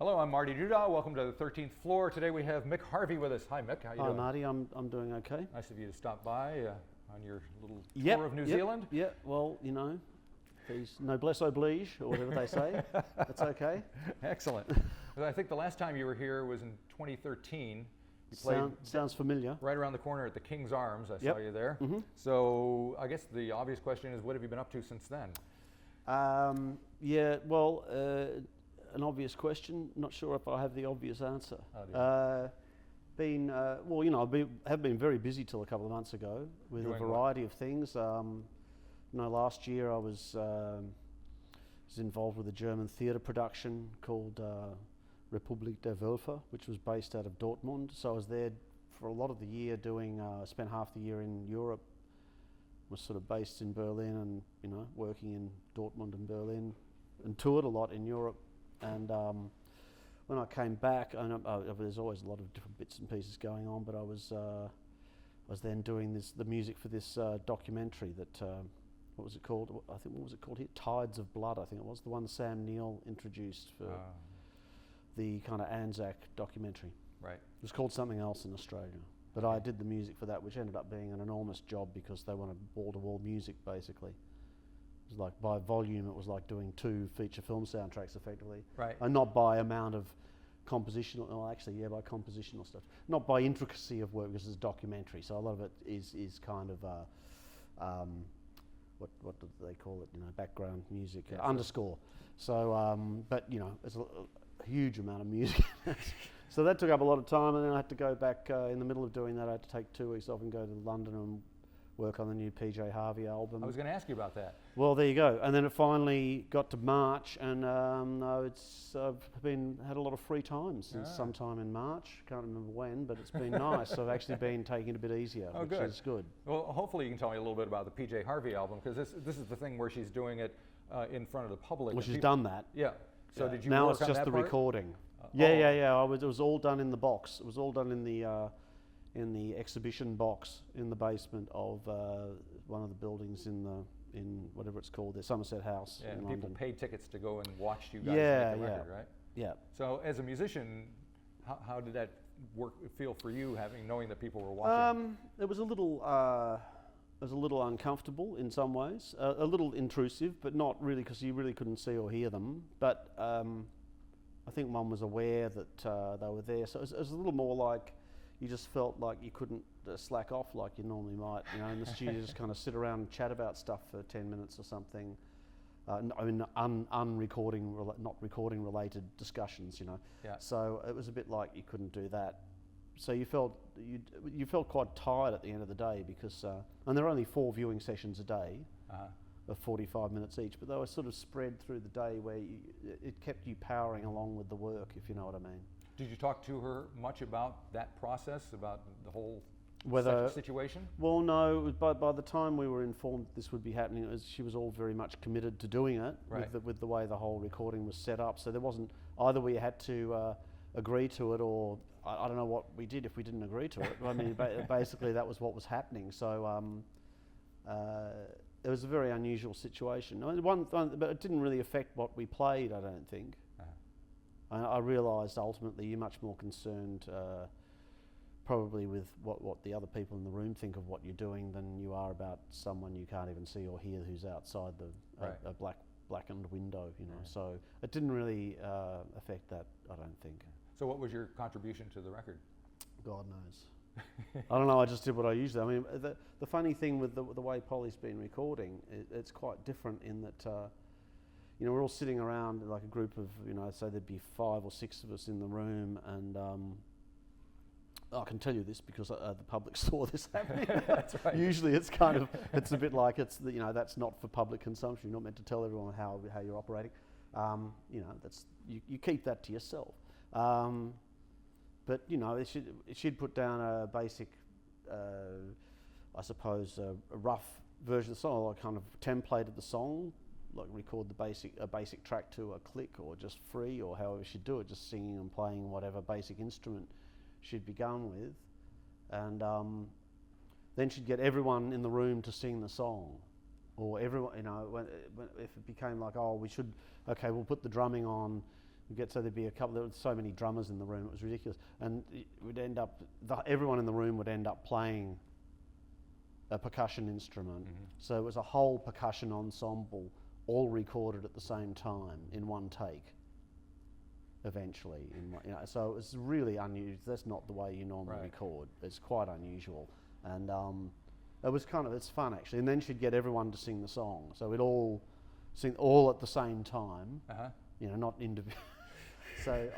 Hello, I'm Marty Duda. Welcome to the 13th floor. Today we have Mick Harvey with us. Hi, Mick. How you doing? Hi, Marty. I'm doing okay. Nice of you to stop by on your little tour of New Zealand. Yeah. Well, you know, these noblesse oblige, or whatever they say. That's okay. Excellent. I think the last time you were here was in 2013. You Sounds familiar. Right around the corner at the King's Arms. I saw you there. Mm-hmm. So I guess the obvious question is, what have you been up to since then? An obvious question. Not sure if I have the obvious answer. Oh, have been very busy till a couple of months ago with Doing a variety of things. Last year I was involved with a German theatre production called Republik der Wölfe, which was based out of Dortmund. So I was there for a lot of the year spent half the year in Europe, was sort of based in Berlin and, working in Dortmund and Berlin, and toured a lot in Europe. And when I came back, there's always a lot of different bits and pieces going on, but I was then doing the music for this documentary that, what was it called? What was it called here? Tides of Blood, I think it was, the one Sam Neill introduced for the kind of Anzac documentary. Right. It was called something else in Australia. But I did the music for that, which ended up being an enormous job because they wanted wall-to-wall music, basically. It was like, by volume, it was like doing 2 feature film soundtracks, effectively. Right. And not by amount of by compositional stuff. Not by intricacy of work, because it's a documentary, so a lot of it is kind of, what do they call it, background music, underscore. So, but, it's a huge amount of music. So that took up a lot of time, and then I had to go back in the middle of doing that. I had to take 2 weeks off and go to London and work on the new PJ Harvey album. I was going to ask you about that. Well, there you go. And then it finally got to March, and I've had a lot of free time since sometime in March. Can't remember when, but it's been nice. So I've actually been taking it a bit easier, which is good. Well, hopefully you can tell me a little bit about the PJ Harvey album, because this is the thing where she's doing it in front of the public. Well, she's done that. Yeah. So did you now work it's on just that the part? recording. It was all done in the box. It was all done in the exhibition box in the basement of one of the buildings in whatever it's called, the Somerset House. Yeah, in and London. people paid tickets to go and watch you guys make the record, right? Yeah. So as a musician, how did that feel for you, knowing that people were watching? It was a little uncomfortable in some ways, a little intrusive, but not really, because you really couldn't see or hear them. But I think Mum was aware that they were there, so it was a little more like you just felt like you couldn't slack off like you normally might, in the studio, just kind of sit around and chat about stuff for 10 minutes or something. Not recording related discussions, Yeah. So it was a bit like you couldn't do that. So you felt quite tired at the end of the day because, and there are only 4 viewing sessions a day. Of 45 minutes each, but they were sort of spread through the day where it kept you powering along with the work, if you know what I mean. Did you talk to her much about that process, about the whole situation? Well, no. By the time we were informed this would be happening, she was all very much committed to doing it, right, with the way the whole recording was set up. So there wasn't, either we had to agree to it, or I don't know what we did if we didn't agree to it. I mean, basically that was what was happening. So it was a very unusual situation. But it didn't really affect what we played, I don't think. I realised ultimately you're much more concerned probably with what the other people in the room think of what you're doing than you are about someone you can't even see or hear who's outside a blackened window, Right. So it didn't really affect that, I don't think. So what was your contribution to the record? God knows. I don't know, I just did what I usually. I mean, the funny thing with the way Polly's been recording, it's quite different in that, we're all sitting around like a group of, say there'd be 5 or 6 of us in the room, and I can tell you this because the public saw this happening. That's right. Usually it's a bit like that's not for public consumption. You're not meant to tell everyone how you're operating. You keep that to yourself. But she'd put down a basic, I suppose, a rough version of the song, like kind of templated the song, like record a basic track to a click or just free, or however she'd do it, just singing and playing whatever basic instrument she'd begun with, and then she'd get everyone in the room to sing the song, or everyone, if it became like, we'll put the drumming on, We get so there'd be a couple. There were so many drummers in the room; it was ridiculous. And it would end up everyone in the room would end up playing a percussion instrument. So it was a whole percussion ensemble, all recorded at the same time in one take. Eventually, so it was really unusual. That's not the way you normally record. It's quite unusual, and it's fun actually. And then she'd get everyone to sing the song, so we'd all sing all at the same time. Not individual. So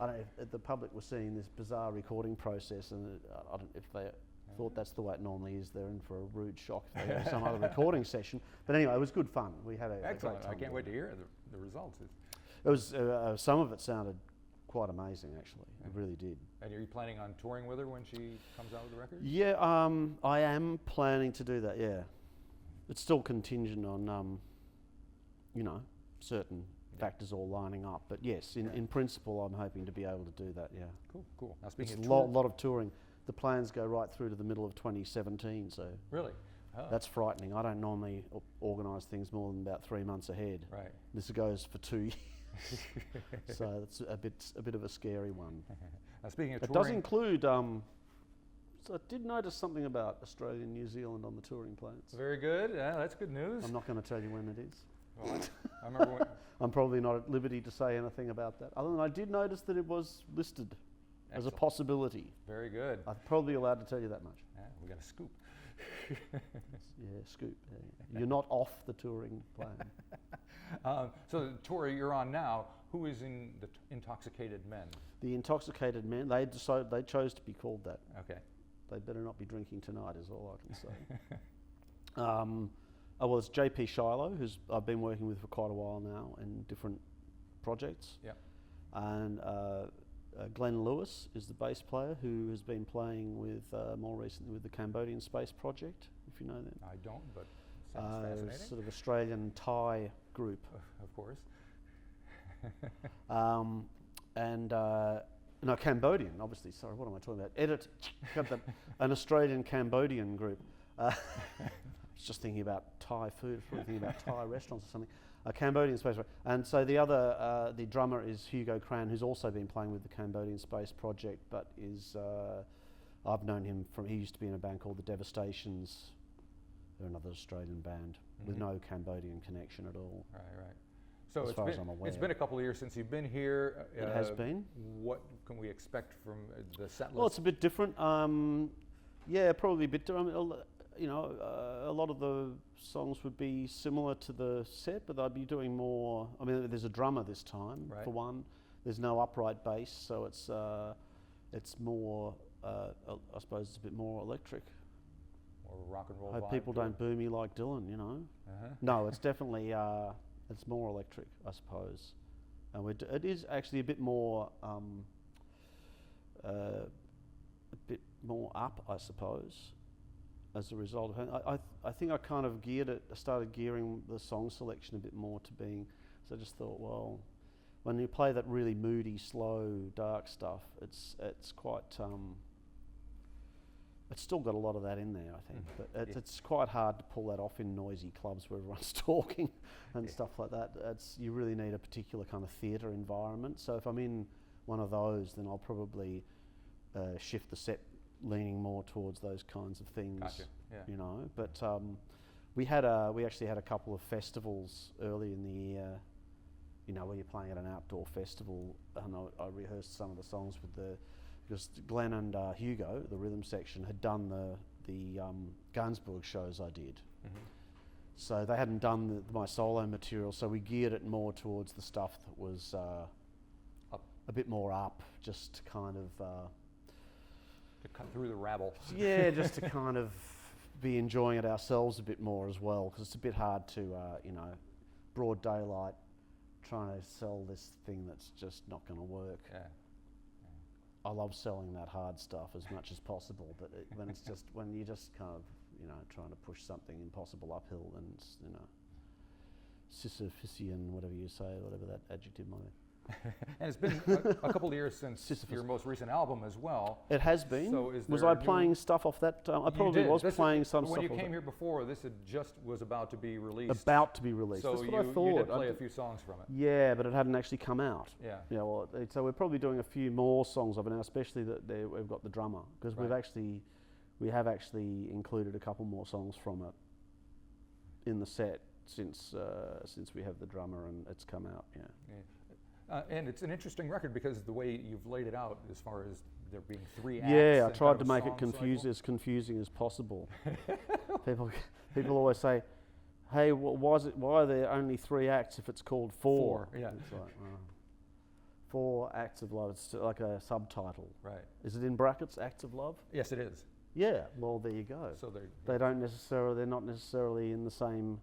I don't know if the public were seeing this bizarre recording process, and I don't know if they thought that's the way it normally is. They're in for a rude shock if they go to some other recording session. But anyway, it was good fun. We had a Excellent. great time. I can't wait to hear the results. It was some of it sounded quite amazing, actually. It really did. And are you planning on touring with her when she comes out with the record? Yeah, I am planning to do that. Yeah, it's still contingent on certain factors all lining up. But yes, in principle, I'm hoping to be able to do that. Yeah. Cool. Now speaking It's of a lot of touring. The plans go right through to the middle of 2017. So really. That's frightening. I don't normally organise things more than about 3 months ahead. Right. This goes for 2 years. So it's a bit of a scary one. Now speaking of it touring, does include. So I did notice something about Australia and New Zealand on the touring plans. Very good. Yeah, that's good news. I'm not going to tell you when it is. Well, I remember when. I'm probably not at liberty to say anything about that. Other than I did notice that it was listed as a possibility. Very good. I'm probably allowed to tell you that much. Yeah, we got a scoop. Yeah, scoop. Yeah. You're not off the touring plan. So the tour you're on now, who is in the Intoxicated Men? The Intoxicated Men, they chose to be called that. Okay. They better not be drinking tonight is all I can say. Well, it's JP Shiloh, who's I've been working with for quite a while now in different projects. Yep. And Glenn Lewis is the bass player who has been playing with more recently with the Cambodian Space Project, if you know them. I don't, but sounds fascinating. Sort of Australian Thai group. Of course. No, Cambodian, obviously. Sorry, what am I talking about? An Australian Cambodian group. I was just thinking about Thai food, probably thinking about Thai restaurants or something. Cambodian Space Project. And so the other, the drummer is Hugo Cran, who's also been playing with the Cambodian Space Project, but is, I've known him from, he used to be in a band called The Devastations. They're another Australian band with no Cambodian connection at all. Right. So as far as I'm aware. It's been a couple of years since you've been here. It has been. What can we expect from the set list? Well, it's a bit different. Yeah, probably a bit different. A lot of the songs would be similar to the set, but I'd be doing more. I mean, there's a drummer this time, for one. There's no upright bass, so it's more. I suppose it's a bit more electric. More of a rock and roll. Hope people don't boo me like Dylan, you know. No, it's definitely. It's more electric, I suppose, and it is actually a bit more. A bit more up, I suppose. As a result of it, I think I kind of started gearing the song selection a bit more to being, so I just thought, well, when you play that really moody, slow, dark stuff, it's quite, it's still got a lot of that in there, I think, but it's quite hard to pull that off in noisy clubs where everyone's talking and stuff like that. You really need a particular kind of theatre environment, so if I'm in one of those, then I'll probably shift the set leaning more towards those kinds of things. Gotcha. Yeah. You know. But we actually had a couple of festivals early in the year, you know, where you're playing at an outdoor festival, and I rehearsed some of the songs because Glenn and Hugo, the rhythm section, had done the Gansburg shows I did. So they hadn't done my solo material, so we geared it more towards the stuff that was a bit more up, just to kind of to cut through the rabble. Yeah, just to kind of be enjoying it ourselves a bit more as well, because it's a bit hard to, broad daylight, trying to sell this thing that's just not going to work. Yeah. I love selling that hard stuff as much as possible, but when you're just kind of, trying to push something impossible uphill, and it's, Sisyphusian, whatever you say, whatever that adjective might be. And it's been a couple of years since your most recent album as well. It has been. So is was there I a new- playing stuff off that? I probably was playing some stuff. When you off came that. here before, this had just was about to be released. About to be released. So That's what I you thought. did play a few songs from it. Yeah, but it hadn't actually come out. Yeah. Yeah. Well, so we're probably doing a few more songs of it now, especially that we've got the drummer, because Right. we have actually included a couple more songs from it in the set since we have the drummer and it's come out. Yeah. And it's an interesting record because the way you've laid it out, as far as there being 3 acts. Yeah, I and tried kind to of a make song it cycle. as confusing as possible. people always say, "Hey, why are there only 3 acts if it's called 4?" Yeah. It's like, 4 acts of love. It's like a subtitle. Right. Is it in brackets? Acts of love? Yes, it is. Yeah. Well, there you go. So They're not necessarily in the same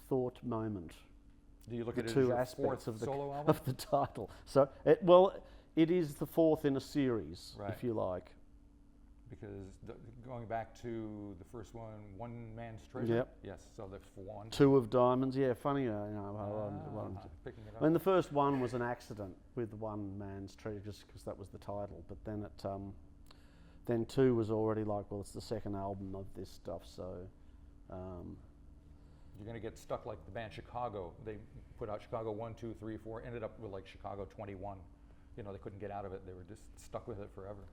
thought moment. do you look The at it as 2 your aspects 4th of the solo album? of the title. So it is the 4th in a series, Right. if you like. Because going back to the first one Man's Treasure. Yep. Yes. So that's 1. 2 of Diamonds. Yeah, funny. How I'm Picking it up. I mean, the first one was an accident with One Man's Treasure, just because that was the title. But then then 2 was already like, well, it's the second album of this stuff, so. You're going to get stuck like the band Chicago. They put out Chicago 1, 2, 3, 4, ended up with like Chicago 21. You know, they couldn't get out of it. They were just stuck with it forever.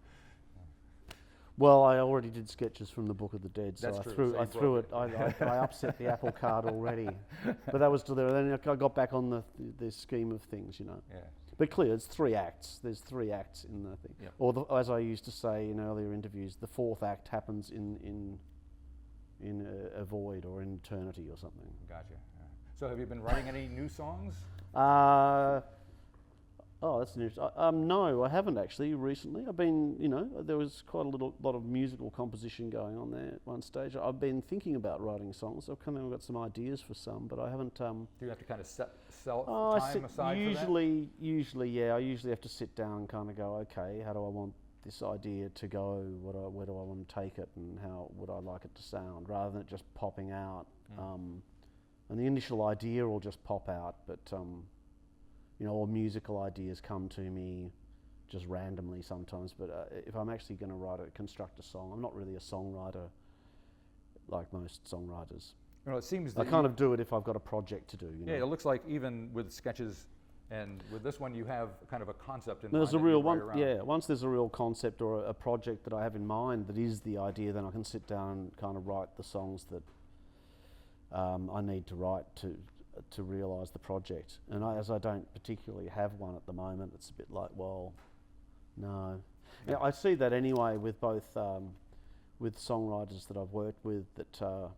Well, I already did sketches from the Book of the Dead, so That's I true, threw so I you threw broke it. I upset the apple cart already, but that was still there. Then I got back on the scheme of things, you know. Yeah. But clear, it's 3 acts. There's 3 acts in the thing. Yep. Or as I used to say in earlier interviews, the 4th act happens in a void or in eternity or something. Gotcha. Yeah. So have you been writing any new songs? Oh, that's interesting. No, I haven't actually recently. I've been, there was quite a lot of musical composition going on there at one stage. I've been thinking about writing songs. I've got some ideas for some, but I haven't. Do you have to kind of set I time sit, aside usually, yeah. I usually have to sit down and kind of go, okay, how do I want this idea to go? Where do I want to take it, and how would I like it to sound, rather than it just popping out. And the initial idea will just pop out, but all musical ideas come to me just randomly sometimes. But if I'm actually going to construct a song, I'm not really a songwriter like most songwriters. that? It seems I that kind of do it if I've got a project to do. Yeah, it looks like even with sketches and with this one, you have kind of a concept in There's mind. a real that you one, write around. yeah. Once there's a real concept or a project that I have in mind that is the idea, then I can sit down and kind of write the songs that I need to write to realise the project. And as I don't particularly have one at the moment, it's a bit like, well, no. Yeah, I see that anyway with both with songwriters that I've worked with, that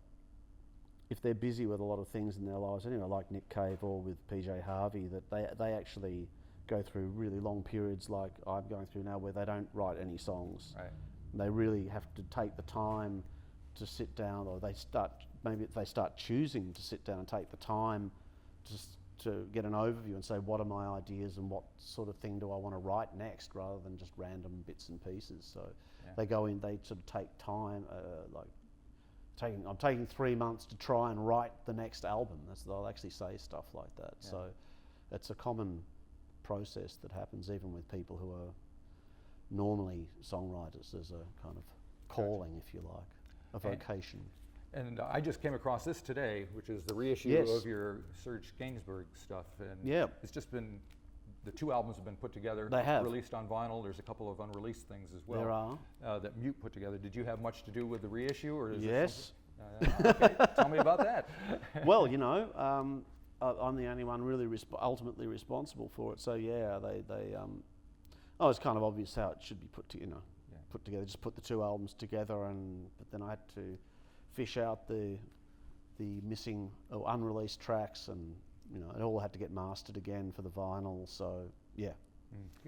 if they're busy with a lot of things in their lives anyway, like Nick Cave or with PJ Harvey, that they actually go through really long periods like I'm going through now, where they don't write any songs. Right. They really have to take the time to sit down, or they start choosing to sit down and take the time to get an overview and say, what are my ideas and what sort of thing do I want to write next, rather than just random bits and pieces. So they go in, they sort of take time, I'm taking 3 months to try and write the next album. They'll actually say stuff like that. Yeah. So it's a common process that happens even with people who are normally songwriters. There's a kind of calling, if you like, a vocation. And I just came across this today, which is the reissue Yes. of your Serge Gainsbourg stuff. And Yeah. it's just been, the 2 albums have been put together. They have. Released on vinyl. There's a couple of unreleased things as well. There are. That Mute put together. Did you have much to do with the reissue, or is Yes. it okay, tell me about that. Well, I'm the only one really ultimately responsible for it. So yeah, it's kind of obvious how it should be put together. Just put the 2 albums together, but then I had to fish out the missing or unreleased tracks, and it all had to get mastered again for the vinyl. So yeah.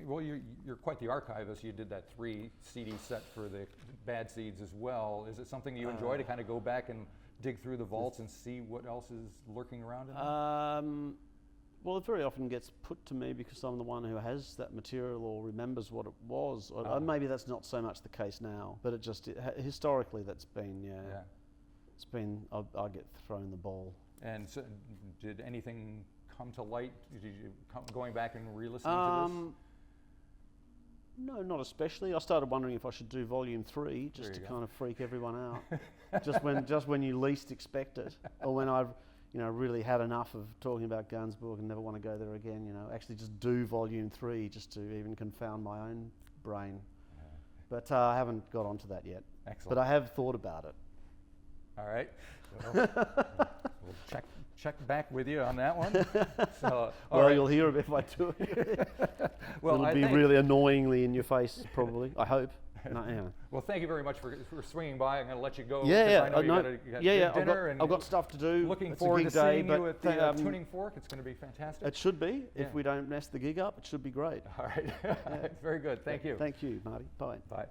Well, you're quite the archivist. You did that 3 CD set for the Bad Seeds as well. Is it something you enjoy to kind of go back and dig through the vaults and see what else is lurking around in there? Well, it very often gets put to me because I'm the one who has that material or remembers what it was. Or maybe that's not so much the case now, but historically that's been, it's been, I get thrown the ball. And so did anything come to light? Did you going back and re-listening to this? No, not especially. I started wondering if I should do volume 3 just to kind of freak everyone out. just when you least expect it, or when I've really had enough of talking about Gunsburg and never want to go there again. Actually just do volume 3 just to even confound my own brain. But I haven't got onto that yet. Excellent. But I have thought about it. All right. Well, we'll check back with you on that one. So, well, you'll hear if I do it. Well, it'll be really annoyingly in your face, probably. I hope. No, yeah. Well, thank you very much for swinging by. I'm going to let you go. Yeah, I know you got dinner. I've got stuff to do. Looking it's forward to seeing day, you at the Tuning Fork. It's going to be fantastic. It should be. If we don't mess the gig up, it should be great. All right. Very good. Thank you. Thank you, Marty. Bye. Bye.